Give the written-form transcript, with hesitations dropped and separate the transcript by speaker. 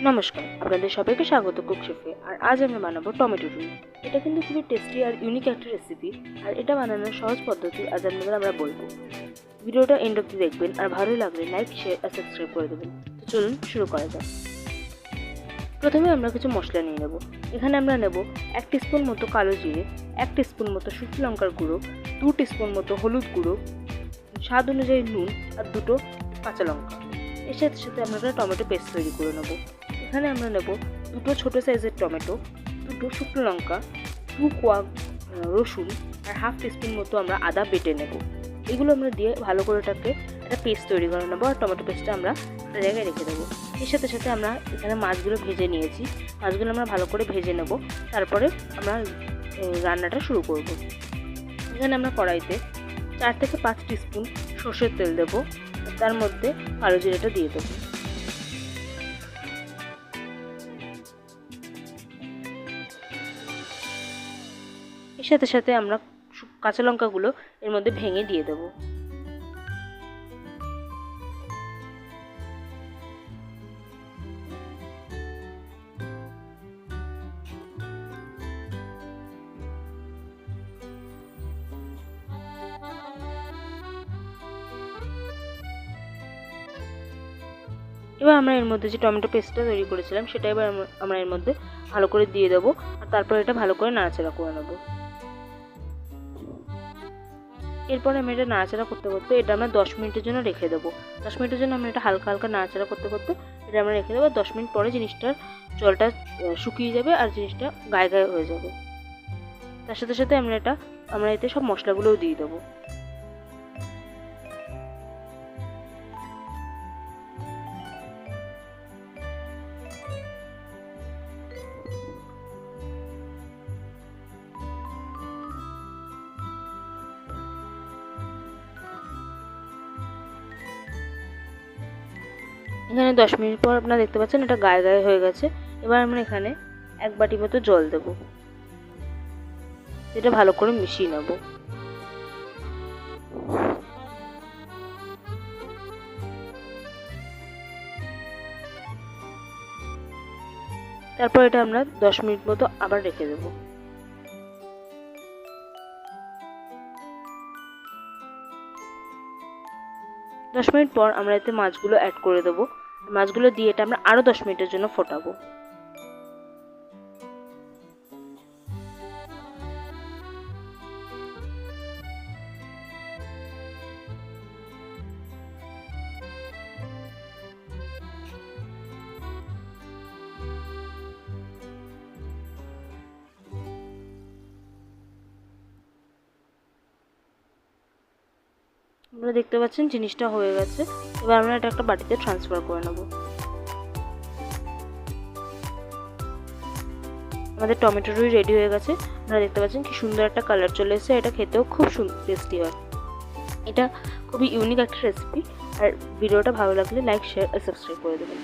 Speaker 1: নমস্কার, আপনাদের সবাইকে স্বাগত কুক শেফে। আর আজ আমরা বানাবো টমেটো রুই। এটা কিন্তু খুবই টেস্টি আর ইউনিক একটা রেসিপি, আর এটা বানানোর সহজ পদ্ধতি আজ আপনাদের আমরা বলবো। ভিডিওটা এন্ড অবধি দেখবেন, আর ভালো লাগলে লাইক, শেয়ার আর সাবস্ক্রাইব করে দেবেন। তো চলুন শুরু করা যাক। প্রথমে আমরা কিছু মশলা নিয়ে নেব। এখানে আমরা নেব 1 টিস্পুন মতো কালো জিরে, 1 টিস্পুন মতো শুকনো লঙ্কার গুঁড়ো, 2 টিস্পুন মতো হলুদ গুঁড়ো, স্বাদ অনুযায়ী নুন আর 2টো কাঁচা লঙ্কা। এর সাথে সাথে আমরা একটা টমেটো পেস্ট তৈরি করে নেব। এখানে আমরা নেব 2টো ছোটো সাইজের টমেটো, 2টো শুকনো লঙ্কা, 2 কোয়া রসুন আর 1/2 টিস্পুন মতো আমরা আদা বেটে নেব। এগুলো আমরা দিয়ে ভালো করে এটাকে একটা পেস্ট তৈরি করে নেবো, আর টমেটো পেস্টটা আমরা একটা জায়গায় রেখে দেবো। এর সাথে সাথে আমরা এখানে মাছগুলো ভেজে নিয়েছি। মাছগুলো আমরা ভালো করে ভেজে নেব, তারপরে আমরা রান্নাটা শুরু করব। এখানে আমরা কড়াইতে 4 থেকে 5 টিস্পুন সর্ষের তেল দেবো, তার মধ্যে কালো জিরেটা দিয়ে দেবো। এর সাথে সাথে আমরা কাঁচা লঙ্কাগুলো এর মধ্যে ভেঙে দিয়ে দেবো। এবার আমরা এর মধ্যে যে টমেটো পেস্টটা তৈরি করেছিলাম সেটা এবার আমরা এর মধ্যে ভালো করে দিয়ে দেবো, আর তারপর এটা ভালো করে নাড়াচাড়া করে নেবো। এরপরে আমি এটা নাড়াচাড়া করতে করতে এটা আমরা 10 মিনিটের জন্য রেখে দেবো। 10 মিনিটের জন্য আমরা এটা হালকা হালকা নাড়াচাড়া করতে করতে এটা আমরা রেখে দেবো। 10 মিনিট পরে জিনিসটার জলটা শুকিয়ে যাবে আর জিনিসটা গায়ে গায়ে হয়ে যাবে। তার সাথে সাথে আমরা এতে সব মশলাগুলোও দিয়ে দেবো। এখানে 10 মিনিট পর আপনারা দেখতে পাচ্ছেন এটা গায়ে গায়ে হয়ে গেছে। এবার আমরা এখানে 1 বাটি মতো জল দেব, এটা ভালো করে মিশিয়ে নেব। তারপর এটা আমরা 10 মিনিট মতো আবার রেখে দেব। দশ মিনিট পর আমরা এতে মাছগুলো অ্যাড করে দেবো। মাছগুলো দিয়ে এটা আমরা আরও 10 মিনিটের জন্য ফোটাবো। আপনারা দেখতে পাচ্ছেন জিনিসটা হয়ে গেছে। এবার আমরা এটা একটা বাটিতে ট্রান্সফার করে নেব। আমাদের টমেটো রুই রেডি হয়ে গেছে। আপনারা দেখতে পাচ্ছেন কি সুন্দর একটা কালার চলে এসেছে। এটা খেতেও খুব টেস্টি হয়। এটা খুবই ইউনিক একটা রেসিপি। আর ভিডিওটা ভালো লাগলে লাইক, শেয়ার আর সাবস্ক্রাইব করে দেবেন।